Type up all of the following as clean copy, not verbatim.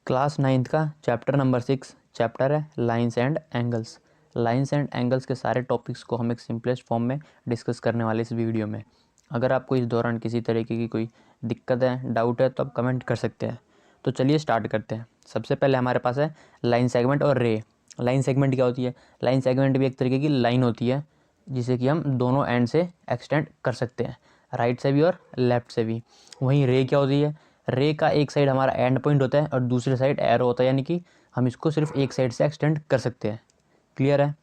Class 9th का chapter number 6 chapter है lines and angles. Lines and angles के सारे टॉपिक्स को हम एक सिंपलेस्ट फॉर्म में डिस्कस करने वाले इस वीडियो में। अगर आपको इस दौरान किसी तरीके की कोई दिक्कत है, डाउट है, तो आप कमेंट कर सकते हैं। तो चलिए स्टार्ट करते हैं। सबसे पहले हमारे पास है लाइन सेगमेंट और रे। लाइन सेगमेंट क्या होती है? लाइन सेगमेंट भी एक तरीके की लाइन होती है जिसे कि हम दोनों एंड से एक्सटेंड कर सकते हैं, राइट से भी और लेफ्ट से भी। वहीं रे क्या होती है? रे का एक साइड हमारा एंड पॉइंट होता है और दूसरी साइड एरो होता है, यानी कि हम इसको सिर्फ एक साइड से एक्सटेंड कर सकते हैं। क्लियर है?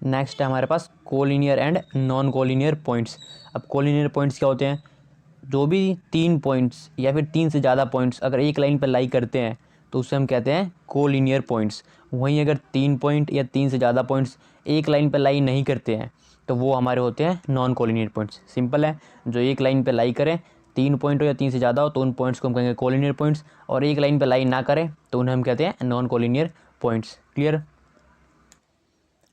नेक्स्ट है हमारे पास collinear and non collinear points. अब कोलिनियर पॉइंट्स क्या होते हैं? जो भी 3 पॉइंट्स या फिर 3 से ज़्यादा पॉइंट्स अगर एक लाइन पर लाई करते हैं तो उसे हम कहते हैं कोलिनियर पॉइंट्स। वहीं अगर 3 पॉइंट या 3 से ज़्यादा पॉइंट्स एक लाइन पर लाई नहीं करते हैं तो वो हमारे होते हैं नॉन कोलिनियर पॉइंट्स। सिंपल है, जो एक लाइन पर लाई करें, 3 पॉइंट हो या 3 से ज़्यादा हो, तो उन पॉइंट्स को हम कहेंगे कोलिनियर पॉइंट्स, और एक लाइन पर लाई ना करें तो उन्हें हम कहते हैं non collinear points. Clear?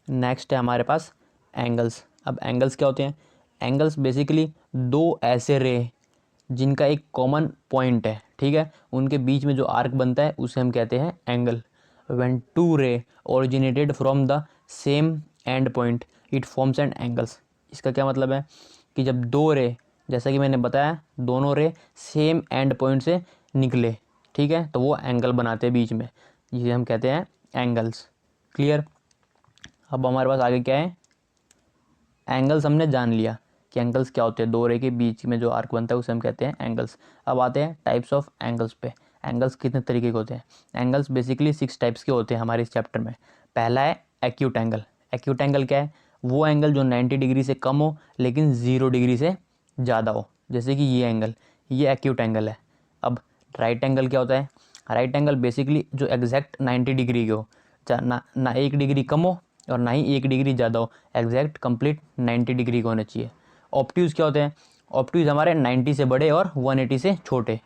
Next है हमारे पास एंगल्स। अब एंगल्स क्या होते हैं? एंगल्स बेसिकली दो ऐसे रे जिनका एक कॉमन पॉइंट है, ठीक है, उनके बीच में जो आर्क बनता है उसे हम कहते हैं एंगल। व्हेन टू रे originated from the same and point it forms an angles. इसका क्या मतलब है कि जब दो रे, जैसा कि मैंने बताया, दोनों रे सेम एंड पॉइंट से निकले, ठीक है, तो वो एंगल बनाते हैं बीच में, जिसे हम कहते हैं एंगल्स। क्लियर? अब हमारे पास आगे क्या है? एंगल्स हमने जान लिया कि एंगल्स क्या होते हैं। दो रे के बीच में जो आर्क बनता है उसे हम कहते हैं एंगल्स। अब आते हैं टाइप्स ऑफ एंगल्स पे। एंगल्स कितने तरीके के होते हैं? एंगल्स बेसिकली 6 टाइप्स के होते हैं हमारे इस चैप्टर में। पहला है एक्यूट एंगल। एक्यूट एंगल क्या है? वो एंगल जो 90 डिग्री से कम हो लेकिन 0 डिग्री से ज़्यादा हो, जैसे कि ये एंगल, ये एक्यूट एंगल है। अब राइट एंगल क्या होता है? राइट एंगल बेसिकली जो एग्जैक्ट 90 डिग्री के हो, ना 1 डिग्री कम हो और ना ही 1 डिग्री ज़्यादा हो, एग्जैक्ट कंप्लीट 90 डिग्री का होना चाहिए। ऑब्ट्यूज़ क्या होते हैं? ऑब्ट्यूज़ हमारे 90 से बड़े और 180 से छोटे,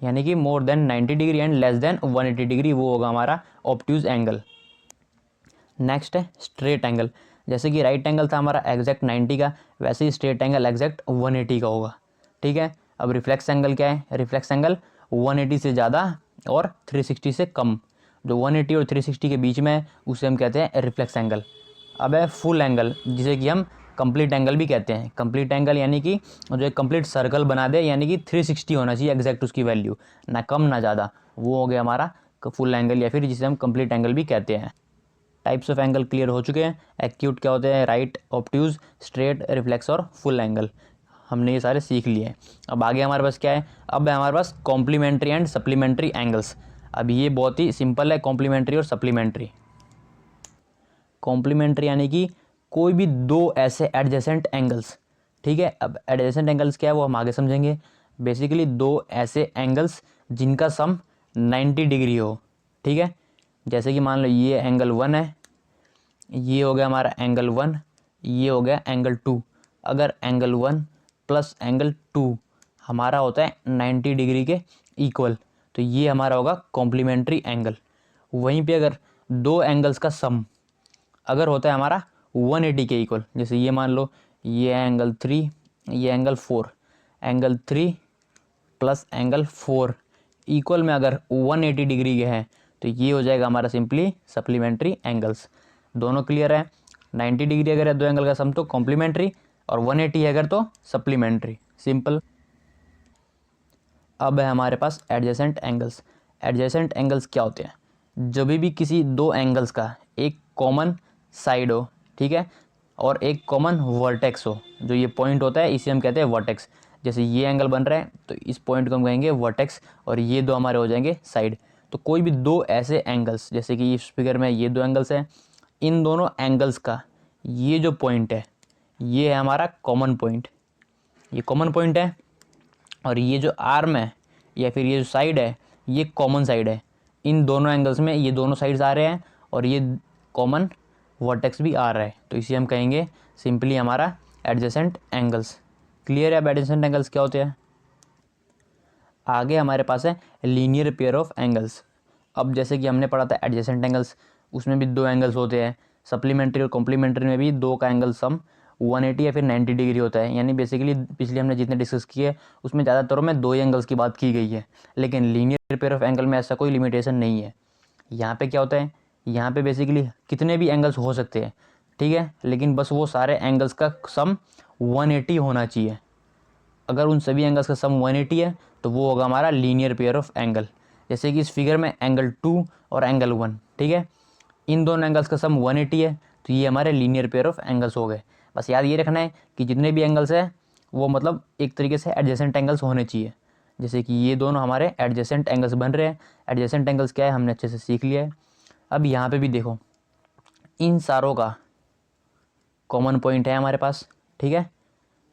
यानी कि more than 90 degree and less than 180 degree, वो होगा हमारा ऑब्ट्यूज़ एंगल। नेक्स्ट है स्ट्रेट एंगल। जैसे कि राइट एंगल था हमारा एग्जैक्ट 90 का, वैसे ही स्ट्रेट एंगल एग्जैक्ट 180 का होगा, ठीक है। अब रिफ्लेक्स एंगल क्या है? रिफ्लेक्स एंगल 180 से ज़्यादा और 360 से कम। जो 180 और 360 के बीच में है उसे हम कहते हैं रिफ्लेक्स एंगल। अब है फुल एंगल, जिसे कि हम कंप्लीट एंगल भी कहते हैं। कंप्लीट एंगल यानी कि जो एक कंप्लीट सर्कल बना दे, यानी कि 360 होना चाहिए एग्जैक्ट उसकी वैल्यू, ना कम ना ज़्यादा, वो हो गया हमारा फुल एंगल, या फिर जिसे हम कंप्लीट एंगल भी कहते हैं। टाइप्स ऑफ एंगल क्लियर हो चुके हैं। एक्यूट क्या होते हैं? राइट, ऑब्ट्यूज, स्ट्रेट, रिफ्लेक्स और फुल एंगल, हमने ये सारे सीख लिए हैं। अब आगे हमारे पास क्या है? अब है हमारे पास कॉम्प्लीमेंट्री एंड सप्लीमेंट्री एंगल्स। अब ये बहुत ही सिंपल है, कॉम्प्लीमेंट्री और सप्लीमेंट्री। कॉम्प्लीमेंट्री यानी कि कोई भी दो ऐसे एडजेसेंट एंगल्स, ठीक है। अब एडजेसेंट एंगल्स क्या है वो हम आगे समझेंगे। बेसिकली दो ऐसे एंगल्स जिनका सम 90 डिग्री हो, ठीक है। जैसे कि मान लो ये एंगल 1 है, ये हो गया हमारा एंगल 1, ये हो गया एंगल 2। अगर एंगल 1 प्लस एंगल 2 हमारा होता है 90 डिग्री के इक्वल, तो ये हमारा होगा कॉम्प्लीमेंट्री एंगल। वहीं पे अगर दो एंगल्स का सम अगर होता है हमारा 180 के इक्वल, जैसे ये मान लो ये एंगल 3, ये angle 4, angle 3 plus angle 4 equal में अगर 180 डिग्री के हैं, तो ये हो जाएगा हमारा सिंपली सप्लीमेंट्री एंगल्स। दोनों क्लियर है? 90 डिग्री अगर है दो एंगल का सम तो कॉम्प्लीमेंट्री, और 180 है अगर तो सप्लीमेंट्री। सिंपल। अब है हमारे पास एडजेसेंट एंगल्स। एडजेसेंट एंगल्स क्या होते हैं? जब भी किसी दो एंगल्स का एक कॉमन साइड हो, ठीक है, और एक कॉमन वर्टेक्स हो, जो ये पॉइंट होता है इसे हम कहते हैं वर्टेक्स। जैसे ये एंगल बन रहा है तो इस पॉइंट को हम कहेंगे वर्टेक्स, और ये दो हमारे हो जाएंगे साइड। तो कोई भी दो ऐसे एंगल्स, जैसे कि इस फिगर में ये दो एंगल्स हैं, इन दोनों एंगल्स का ये जो पॉइंट है ये है हमारा कॉमन पॉइंट, ये कॉमन पॉइंट है, और ये जो आर्म है या फिर ये जो साइड है ये कॉमन साइड है। इन दोनों एंगल्स में ये दोनों साइड्स आ रहे हैं और ये कॉमन वर्टेक्स भी आ रहा है, तो इसे हम कहेंगे सिंपली हमारा एडजेसेंट एंगल्स। क्लियर है? अब एडजेसेंट एंगल्स क्या होते हैं? आगे हमारे पास है लीनियर पेयर ऑफ एंगल्स। अब जैसे कि हमने पढ़ा था एडजेसेंट एंगल्स, उसमें भी दो एंगल्स होते हैं। सप्लीमेंट्री और कॉम्प्लीमेंट्री में भी दो का एंगल सम 180 या फिर 90 डिग्री होता है। यानी बेसिकली पिछले हमने जितने डिस्कस किए उसमें ज़्यादातर में 2 ही एंगल्स की बात की गई है, लेकिन लीनियर पेयर ऑफ एंगल में ऐसा कोई लिमिटेशन नहीं है। यहाँ पे क्या होता है, यहाँ पे बेसिकली कितने भी एंगल्स हो सकते हैं, ठीक है, लेकिन बस वो सारे एंगल्स का सम 180 होना चाहिए। अगर उन सभी एंगल्स का सम 180 है तो वो होगा हमारा लीनियर पेयर ऑफ एंगल। जैसे कि इस फिगर में एंगल 2 और एंगल 1, ठीक है, इन दोनों एंगल्स का सम 180 है तो ये हमारे लीनियर पेयर ऑफ एंगल्स हो गए। बस याद ये रखना है कि जितने भी एंगल्स हैं वो मतलब एक तरीके से एडजेसेंट एंगल्स होने चाहिए। जैसे कि ये दोनों हमारे एडजेसेंट एंगल्स बन रहे हैं। एडजेसेंट एंगल्स क्या है हमने अच्छे से सीख लिया है। अब यहाँ पे भी देखो, इन सारों का कॉमन पॉइंट है हमारे पास, ठीक है।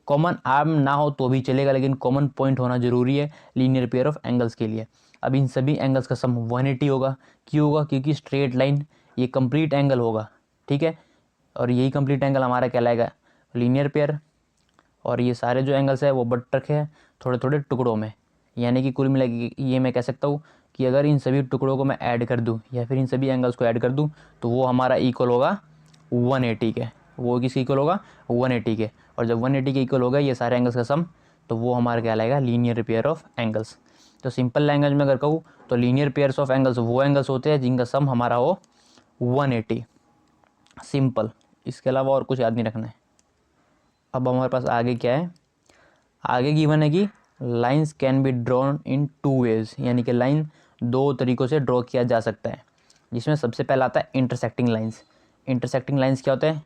कॉमन आर्म ना हो तो भी चलेगा, लेकिन कॉमन पॉइंट होना जरूरी है लीनियर पेयर ऑफ एंगल्स के लिए। अब इन सभी एंगल्स का सम 180 होगा। क्यों होगा? क्योंकि स्ट्रेट लाइन ये कंप्लीट एंगल होगा, ठीक है, और यही कंप्लीट एंगल हमारा कहलाएगा लीनियर पेयर। और ये सारे जो एंगल्स है वो बट रखे हैं थोड़े थोड़े टुकड़ों में। यानी कि कुल मिला के ये मैं कह सकता हूँ कि अगर इन सभी टुकड़ों को मैं ऐड कर दूँ या फिर इन सभी एंगल्स को ऐड कर दूँ तो वो हमारा इक्वल होगा 180 के। वो किसके इक्वल होगा? 180 के। और जब 180 के इक्वल होगा ये सारे एंगल्स का सम, तो वो हमारा कहलाएगा लीनियर पेयर ऑफ एंगल्स। तो सिंपल लैंग्वेज में अगर कहूँ तो लीनियर पेयर्स ऑफ एंगल्स वो एंगल्स होते हैं जिनका सम हमारा हो 180। सिंपल, इसके अलावा और कुछ याद नहीं रखना है। अब हमारे पास आगे क्या है, आगे गिवन है कि lines can be drawn in 2 ways, यानी कि लाइन 2 तरीक़ों से ड्रॉ किया जा सकता है, जिसमें सबसे पहला आता है इंटरसेक्टिंग लाइंस। इंटरसेक्टिंग लाइंस क्या होता है?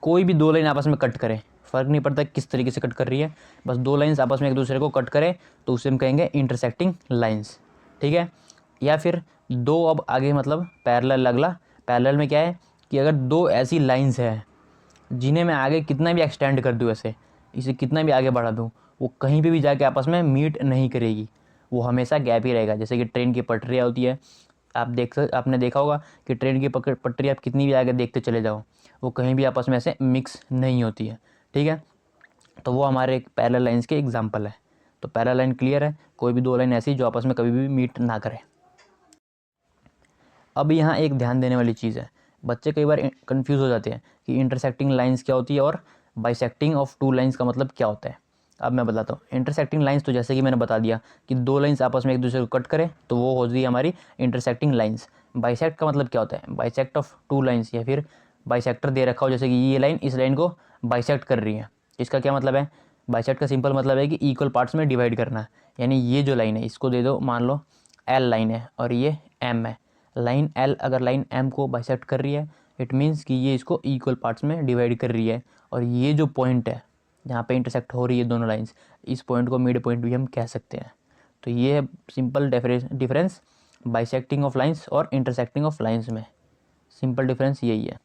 कोई भी 2 लाइन आपस में कट करे, फ़र्क नहीं पड़ता किस तरीके से कट कर रही है, बस 2 लाइंस आपस में एक दूसरे को कट करे तो उसे हम कहेंगे इंटरसेक्टिंग लाइंस, ठीक है। या फिर 2 अब आगे मतलब पैरेलल, अगला पैरेलल में क्या है कि अगर 2 ऐसी लाइंस है जिन्हें मैं आगे कितना भी एक्सटेंड कर दूँ, ऐसे इसे कितना भी आगे बढ़ा दूँ, वो कहीं पे भी जाके आपस में मीट नहीं करेगी, वो हमेशा गैप ही रहेगा। जैसे कि ट्रेन की पटरियाँ होती है, आपने देखा होगा कि ट्रेन की पटरी आप कितनी भी आगे देखते चले जाओ वो कहीं भी आपस में ऐसे मिक्स नहीं होती है, ठीक है। तो वो हमारे एक पैरेलल लाइंस के एग्जांपल है। तो पैरेलल लाइन क्लियर है, कोई भी 2 लाइन ऐसी जो आपस में कभी भी मीट ना करे। अब यहाँ एक ध्यान देने वाली चीज़ है, बच्चे कई बार कंफ्यूज हो जाते हैं कि इंटरसेक्टिंग लाइंस क्या होती है और बाइसेक्टिंग ऑफ 2 लाइंस का मतलब क्या होता है। अब मैं बताता हूँ। इंटरसेक्टिंग लाइंस तो जैसे कि मैंने बता दिया कि 2 लाइंस आपस में एक दूसरे को कट करें तो वो होती है हमारी इंटरसेक्टिंग लाइंस। बाइसेक्ट का मतलब क्या होता है? बाइसेक्ट ऑफ 2 लाइंस, या फिर बाइसेक्टर दे रखा हो, जैसे कि ये लाइन इस लाइन को बाइसेक्ट कर रही है, इसका क्या मतलब है? बाइसेक्ट का सिंपल मतलब है कि इक्वल पार्ट्स में डिवाइड करना। यानी ये जो लाइन है इसको दे दो, मान लो एल लाइन है और ये एम है। लाइन एल अगर लाइन एम को बाइसेक्ट कर रही है, इट मीन्स कि ये इसको इक्वल पार्ट्स में डिवाइड कर रही है। और ये जो पॉइंट है जहाँ पे इंटरसेक्ट हो रही है दोनों लाइंस, इस पॉइंट को मिड पॉइंट भी हम कह सकते हैं। तो ये है simple difference bisecting of lines और इंटरसेक्टिंग ऑफ लाइंस में। सिंपल डिफरेंस यही है।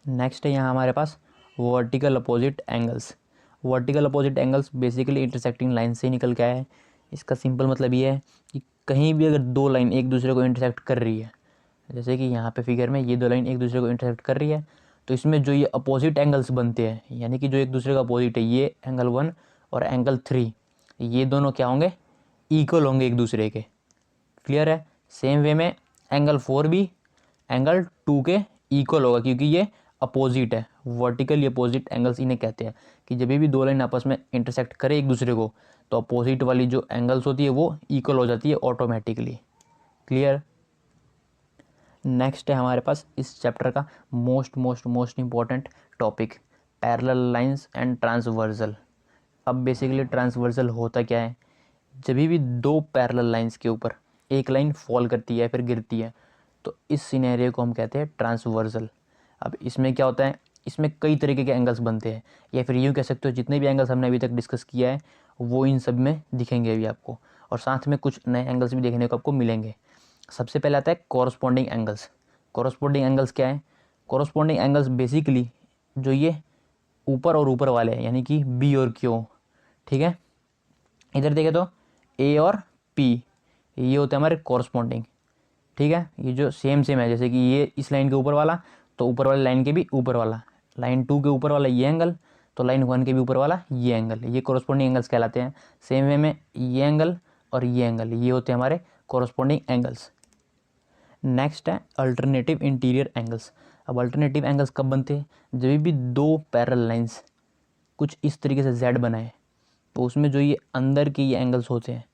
नेक्स्ट है यहाँ हमारे पास vertical opposite angles. Vertical opposite angles basically intersecting line से निकल के आया है। इसका सिंपल मतलब ये है कि कहीं भी अगर 2 लाइन एक दूसरे को इंटरसेक्ट कर रही है, जैसे कि यहाँ पे फिगर में ये 2 लाइन एक दूसरे को इंटरसेक्ट कर रही है, तो इसमें जो ये अपोजिट एंगल्स बनते हैं, यानी कि जो एक दूसरे का अपोजिट है, ये एंगल 1 और एंगल 3, ये दोनों क्या होंगे? इक्वल होंगे एक दूसरे के। क्लियर है? सेम वे में एंगल 4 भी एंगल 2 के इक्वल होगा, क्योंकि ये अपोजिट है। वर्टिकली अपोजिट एंगल्स इन्हें कहते हैं कि जब भी 2 लाइन आपस में इंटरसेक्ट करे एक दूसरे को तो अपोजिट वाली जो एंगल्स होती है वो इक्वल हो जाती है ऑटोमेटिकली। क्लियर? नेक्स्ट है हमारे पास इस चैप्टर का most important topic, parallel lines and transversal. अब बेसिकली ट्रांसवर्सल होता क्या है? जब भी 2 पैरेलल लाइंस के ऊपर एक लाइन फॉल करती है फिर गिरती है तो इस सिनेरियो को हम कहते हैं ट्रांसवर्सल। अब इसमें क्या होता है? इसमें कई तरीके के एंगल्स बनते हैं, या फिर यूँ कह सकते हो जितने भी एंगल्स हमने अभी तक डिस्कस किया है वो इन सब में दिखेंगे अभी आपको, और साथ में कुछ नए एंगल्स भी देखने को आपको मिलेंगे। सबसे पहले आता है कॉरस्पॉन्डिंग एंगल्स। कॉरस्पॉन्डिंग एंगल्स क्या है? कॉरस्पॉन्डिंग एंगल्स बेसिकली जो ये ऊपर और ऊपर वाले हैं, यानी कि बी और क्यू, ठीक है, इधर देखें तो ए और पी, ये होते हैं हमारे कॉरस्पॉन्डिंग, ठीक है। ये जो सेम है, जैसे कि ये इस लाइन के ऊपर वाला तो ऊपर वाली लाइन के भी ऊपर वाला, लाइन 2 के ऊपर वाला ये एंगल तो लाइन 1 के भी ऊपर वाला ये एंगल, ये कॉरस्पॉन्डिंग एंगल्स कहलाते हैं। सेम वे में ये एंगल और ये एंगल, ये होते हैं हमारे कॉरस्पॉन्डिंग एंगल्स। नेक्स्ट है अल्टरनेटिव इंटीरियर एंगल्स। अब अल्टरनेटिव एंगल्स कब बनते हैं? जब भी दो पैरेलल लाइंस कुछ इस तरीके से जेड बनाए तो उसमें जो ये अंदर के ये एंगल्स होते हैं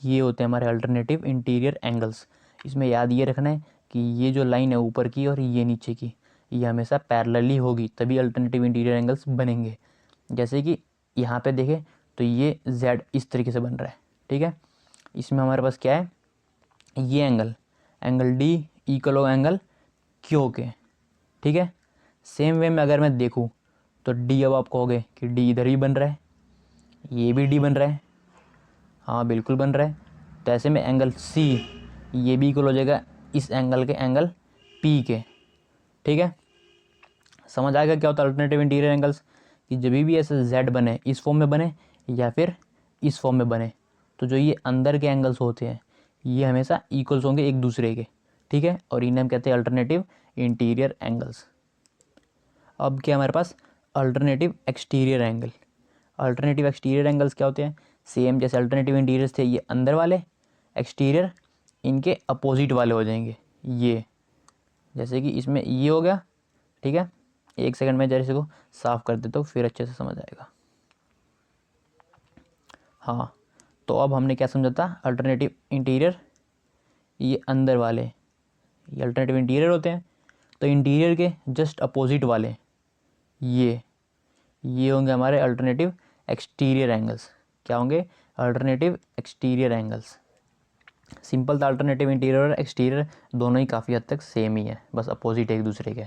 ये होते हैं हमारे अल्टरनेटिव इंटीरियर एंगल्स। इसमें याद ये रखना है कि ये जो लाइन है ऊपर की और ये नीचे की ये हमेशा पैरेलल ही होगी, तभी अल्टरनेटिव इंटीरियर एंगल्स बनेंगे। जैसे कि यहाँ पे देखें तो ये जेड इस तरीके से बन रहा है, ठीक है। इसमें हमारे पास क्या है, ये एंगल डी इक्वल होगा एंगल क्यू के, ठीक है। सेम वे में अगर मैं देखूँ तो डी, अब आप कहोगे कि डी इधर ही बन रहा है, ये भी डी बन रहा है, हाँ बिल्कुल बन रहा है। तो ऐसे में एंगल सी ये भी इक्वल हो जाएगा इस एंगल के एंगल पी के, ठीक है। समझ आएगा क्या होता है अल्टरनेटिव इंटीरियर एंगल्स, कि जब भी ऐसे जेड बने इस फॉर्म में बने या फिर इस फॉर्म में बने तो जो ये अंदर के एंगल्स होते हैं ये हमेशा इक्वल्स होंगे एक दूसरे के, ठीक है। और इन्हें हम कहते हैं अल्टरनेटिव इंटीरियर एंगल्स। अब क्या हमारे पास alternative exterior angle. Alternative exterior angles क्या होते हैं? सेम जैसे अल्टरनेटिव इंटीरियर्स थे, ये अंदर वाले, एक्सटीरियर इनके अपोजिट वाले हो जाएंगे। ये जैसे कि इसमें ये हो गया, ठीक है। एक सेकंड में जैसे को साफ कर देता हूँ फिर अच्छे से समझ आएगा। हाँ, तो अब हमने क्या समझा था, अल्टरनेटिव इंटीरियर ये अंदर वाले ये अल्टरनेटिव इंटीरियर होते हैं। तो इंटीरियर के जस्ट अपोजिट वाले ये होंगे हमारे अल्टरनेटिव एक्सटीरियर एंगल्स। क्या होंगे? Alternative exterior angles. सिंपल था, अल्टरनेटिव इंटीरियर और एक्सटीरियर दोनों ही काफ़ी हद तक सेम ही है, बस अपोजिट एक दूसरे के।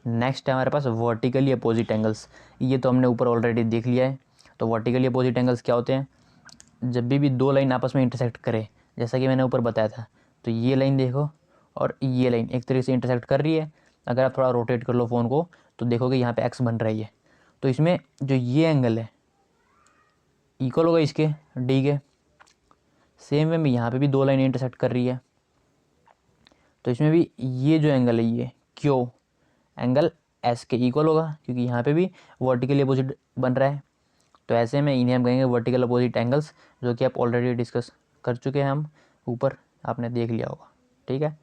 नेक्स्ट है हमारे पास वर्टिकली अपोजिट एंगल्स। ये तो हमने ऊपर ऑलरेडी देख लिया है। तो वर्टिकली अपोजिट एंगल्स क्या होते हैं? जब भी दो लाइन आपस में इंटरसेक्ट करे, जैसा कि मैंने ऊपर बताया था, तो ये लाइन देखो और ये लाइन एक तरीके से इंटरसेक्ट कर रही है। अगर आप थोड़ा रोटेट कर लो फ़ोन को तो देखोगे यहाँ पे एक्स बन रही है। तो इसमें जो ये एंगल है इक्वल होगा इसके डी के। सेम वे में यहाँ पे भी दो लाइन इंटरसेक्ट कर रही है, तो इसमें भी ये जो एंगल है ये क्यू एंगल एस के इक्वल होगा, क्योंकि यहाँ पे भी वर्टिकली अपोजिट बन रहा है। तो ऐसे में इन्हें हम कहेंगे वर्टिकल अपोजिट एंगल्स, जो कि आप ऑलरेडी डिस्कस कर चुके हैं, हम ऊपर आपने देख लिया होगा, ठीक है।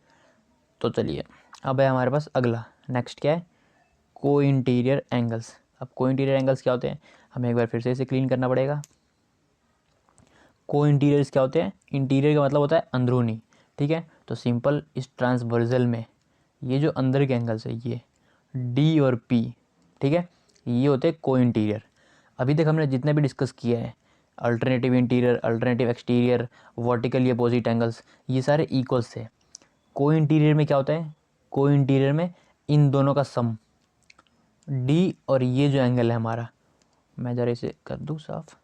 तो चलिए अब है हमारे पास अगला, नेक्स्ट क्या है, को इंटीरियर एंगल्स। अब को इंटीरियर एंगल्स क्या होते हैं, हमें एक बार फिर से इसे क्लीन करना पड़ेगा। को इंटीरियर्स क्या होते हैं? इंटीरियर का मतलब होता है अंदरूनी, ठीक है। तो सिंपल इस ट्रांसवर्जल में ये जो अंदर के एंगल्स है ये डी और पी, ठीक है, ये होते हैं को इंटीरियर। अभी तक हमने जितने भी डिस्कस किया है, alternative interior, alternative exterior, vertically opposite angles, ये सारे इक्वल्स थे। को इंटीरियर में क्या होता है? को इंटीरियर में इन दोनों का सम डी और ये जो एंगल है हमारा, मैं ज़रा इसे कर दूँ साफ,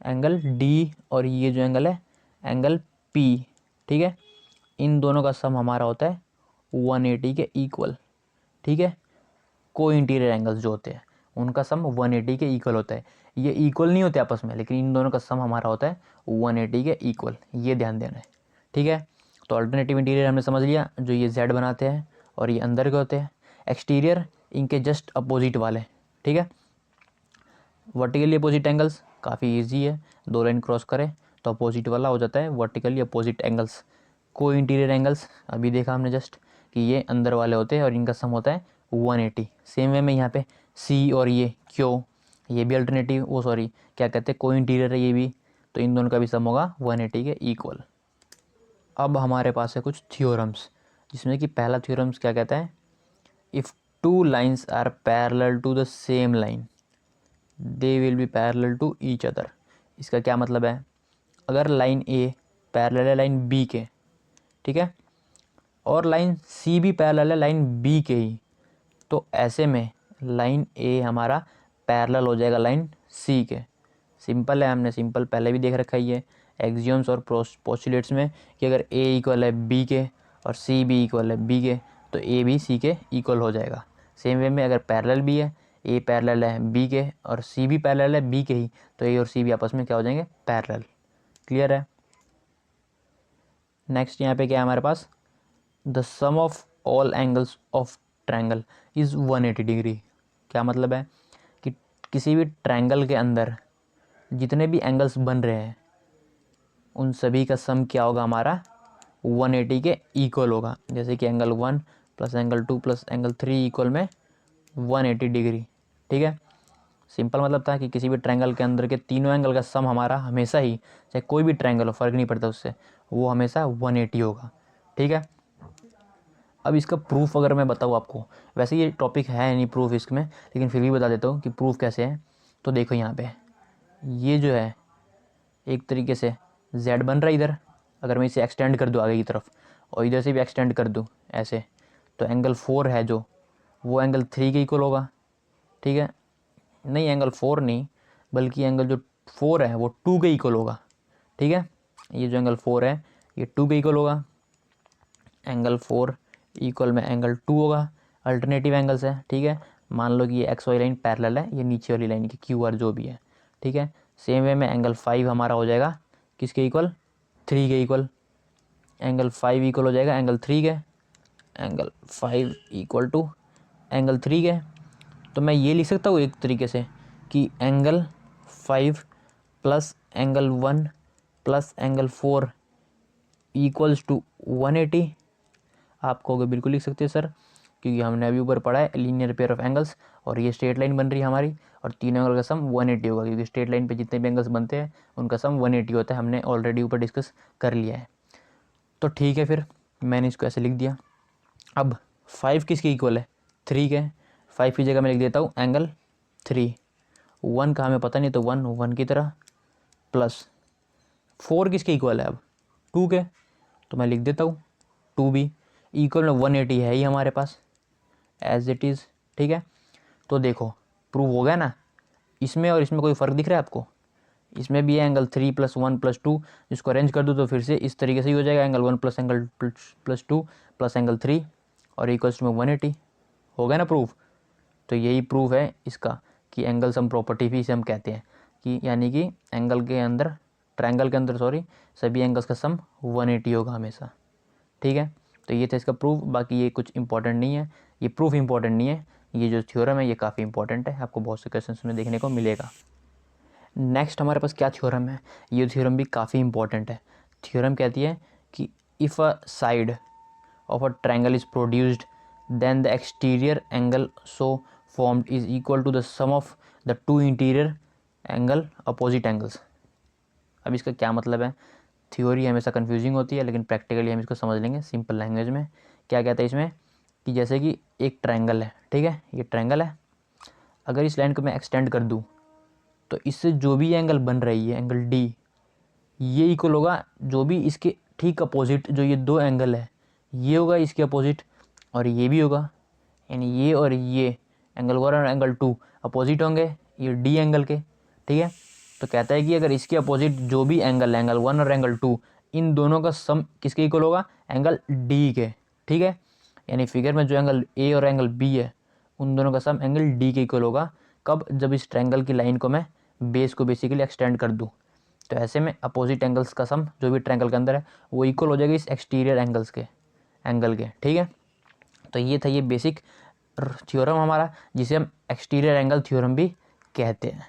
एंगल डी और ये जो एंगल है एंगल पी, ठीक है, इन दोनों का सम हमारा होता है 180 के इक्वल, ठीक है। को इंटीरियर एंगल्स जो होते हैं उनका सम 180 के इक्वल होता है। ये इक्वल नहीं होते आपस में, लेकिन इन दोनों का सम हमारा होता है 180 के इक्वल, ये ध्यान देना है, ठीक है। तो अल्टरनेटिव इंटीरियर हमने समझ लिया, जो ये जेड बनाते हैं और ये अंदर के होते हैं। एक्सटीरियर इनके जस्ट अपोजिट वाले, ठीक है। वर्टिकली अपोजिट एंगल्स काफ़ी इजी है, दो लाइन क्रॉस करें तो अपोजिट वाला हो जाता है वर्टिकली अपोजिट एंगल्स। को इंटीरियर एंगल्स अभी देखा हमने जस्ट कि ये अंदर वाले होते हैं और इनका सम होता है 180। सेम वे में यहाँ पे सी और ये क्यू, ये भी अल्टरनेटिव वो सॉरी क्या कहते हैं को इंटीरियर है ये भी, तो इन दोनों का भी सम होगा 180 के इक्वल। अब हमारे पास है कुछ थ्योरम्स, जिसमें कि पहला थ्योरम्स क्या कहता है, if two lines are parallel to the same line they will be parallel to each other. इसका क्या मतलब है? अगर लाइन ए पैरेलल है लाइन बी के, ठीक है, और लाइन सी भी पैरेलल है लाइन बी के ही, तो ऐसे में लाइन ए हमारा पैरेलल हो जाएगा लाइन सी के। सिंपल है, हमने सिंपल पहले भी देख रखा है ये एक्सियोम्स और पोस्टुलेट्स में, कि अगर ए इक्वल है बी के और सी भी इक्वल है बी के तो ए भी सी के इक्वल हो जाएगा। सेम वे में अगर पैरेलल भी है, ए पैरेलल है बी के और सी भी पैरेलल है बी के ही, तो ए और सी भी आपस में क्या हो जाएंगे? पैरेलल। क्लियर है? नेक्स्ट यहाँ पे क्या है हमारे पास, the sum of all angles of triangle is 180 degree. क्या मतलब है कि किसी भी ट्रायंगल के अंदर जितने भी एंगल्स बन रहे हैं उन सभी का सम क्या होगा हमारा? 180 के इक्वल होगा। जैसे कि angle 1 plus angle 2 plus angle 3 equal में 180 डिग्री। ठीक है, सिंपल मतलब था कि किसी भी ट्रायंगल के अंदर के तीनों एंगल का सम हमारा हमेशा ही, चाहे कोई भी ट्रायंगल हो, फ़र्क नहीं पड़ता उससे, वो हमेशा 180 होगा। ठीक है, अब इसका प्रूफ अगर मैं बताऊँ आपको, वैसे ये टॉपिक है नहीं प्रूफ इसमें, लेकिन फिर भी बता देता हूँ कि प्रूफ कैसे है। तो देखो यहाँ पे ये जो है एक तरीके से z बन रहा है इधर, अगर मैं इसे एक्सटेंड कर दूँ आगे की तरफ और इधर से भी एक्सटेंड कर दूँ ऐसे, तो एंगल 4 है जो, वो एंगल 3 के इक्वल होगा। ठीक है, नहीं एंगल 4 नहीं, बल्कि एंगल जो 4 है वो 2 के इक्वल होगा। ठीक है, ये जो एंगल 4 है ये 2 के इक्वल होगा। एंगल 4 इक्वल में एंगल 2 होगा, अल्टरनेटिव एंगल्स है। ठीक है, मान लो कि ये एक्स वाली लाइन पैरेलल है, ये नीचे वाली लाइन की क्यू आर जो भी है। ठीक है, सेम वे में एंगल 5 हमारा हो जाएगा किसके इक्वल, 3 के इक्वल। एंगल 5 इक्वल हो जाएगा एंगल 3 के, एंगल 5 इक्वल टू एंगल 3 के। तो मैं ये लिख सकता हूँ एक तरीके से कि angle 5 plus angle 1 plus angle 4 equals to 180। आप कहोगे बिल्कुल लिख सकते हैं सर, क्योंकि हमने अभी ऊपर पढ़ा है लीनियर पेयर ऑफ एंगल्स, और ये स्ट्रेट लाइन बन रही है हमारी, और तीनों एंगल का सम 180 होगा, क्योंकि स्ट्रेट लाइन पे जितने भी एंगल्स बनते हैं उनका सम 180 होता है, हमने ऑलरेडी ऊपर डिस्कस कर लिया है। तो ठीक है, फिर मैंने इसको ऐसे लिख दिया। अब 5 किसके इक्वल है, 3 के। 5 की जगह मैं लिख देता हूँ एंगल 3। 1 का हमें पता नहीं, तो 1 की तरह, प्लस 4 किसके इक्वल है अब, 2 के, तो मैं लिख देता हूँ 2 भी इक्वल में 180 है ही हमारे पास एज इट इज़। ठीक है, तो देखो प्रूव हो गया ना। इसमें और इसमें कोई फ़र्क दिख रहा है आपको, इसमें भी है एंगल 3 प्लस 1 प्लस 2, जिसको अरेंज कर दूँ तो फिर से इस तरीके से ही हो जाएगा, angle 1 plus angle plus 2 plus angle 3 और इक्वल्स में 180। हो गया ना प्रूफ। तो यही प्रूफ है इसका कि एंगल सम प्रॉपर्टी भी इसे हम कहते हैं, कि यानी कि एंगल के अंदर, ट्रायंगल के अंदर सॉरी, सभी एंगल्स का सम 180 होगा हमेशा। ठीक है, तो ये था इसका प्रूफ। बाकी ये कुछ इंपॉर्टेंट नहीं है, ये प्रूफ इंपॉर्टेंट नहीं है, ये जो थ्योरम है ये काफ़ी इंपॉर्टेंट है, आपको बहुत से क्वेश्चन में देखने को मिलेगा। नेक्स्ट हमारे पास क्या थ्योरम है, ये थ्योरम भी काफ़ी इंपॉर्टेंट है। थ्योरम कहती है कि if a side of a triangle is produced then the exterior angle so formed is equal to the sum of the two interior angle opposite angles. अब इसका क्या मतलब है, थ्योरी हमेशा कंफ्यूजिंग होती है, लेकिन प्रैक्टिकली हम इसको समझ लेंगे सिंपल लैंग्वेज में। क्या कहता है इसमें कि जैसे कि एक ट्रायंगल है, ठीक है, ये ट्रायंगल है, अगर इस लाइन को मैं एक्सटेंड कर दूँ तो इससे जो भी एंगल बन रही है एंगल डी, ये इक्वल होगा जो भी इसके ठीक अपोजिट, जो ये दो एंगल है ये होगा इसके अपोजिट, और ये भी होगा, यानी ये और ये एंगल 1 और एंगल 2 अपोजिट होंगे ये डी एंगल के। ठीक है, तो कहता है कि अगर इसके अपोजिट जो भी एंगल, एंगल 1 और एंगल 2, इन दोनों का सम किसके इक्वल होगा, एंगल डी के। ठीक है, यानी फिगर में जो एंगल ए और एंगल बी है उन दोनों का सम एंगल डी के इक्वल होगा। कब, जब इस ट्रायंगल की लाइन को मैं बेस को बेसिकली एक्सटेंड कर दूँ, तो ऐसे में अपोजिट एंगल्स का सम जो भी ट्रायंगल के अंदर है वो इक्वल हो जाएगा इस एक्सटीरियर एंगल्स के, एंगल के। ठीक है, तो ये था ये बेसिक थ्योरम हमारा, जिसे हम एक्सटीरियर एंगल थ्योरम भी कहते हैं।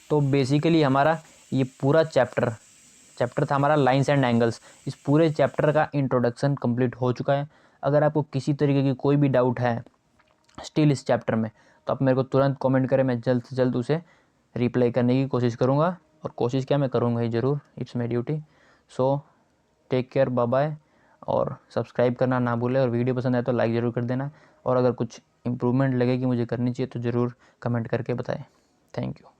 तो बेसिकली हमारा ये पूरा चैप्टर था हमारा लाइंस एंड एंगल्स। इस पूरे चैप्टर का इंट्रोडक्शन कंप्लीट हो चुका है। अगर आपको किसी तरीके की कोई भी डाउट है स्टिल इस चैप्टर में, तो आप मेरे को तुरंत कमेंट करें, मैं जल्द से जल्द उसे रिप्लाई करने की कोशिश करूँगा। और कोशिश क्या, मैं करूँगा ही ज़रूर, it's my duty. So take care, bye bye, और सब्सक्राइब करना ना भूलें, और वीडियो पसंद आए तो लाइक ज़रूर कर देना, और अगर कुछ इम्प्रूवमेंट लगे कि मुझे करनी चाहिए तो ज़रूर कमेंट करके बताएं। Thank you.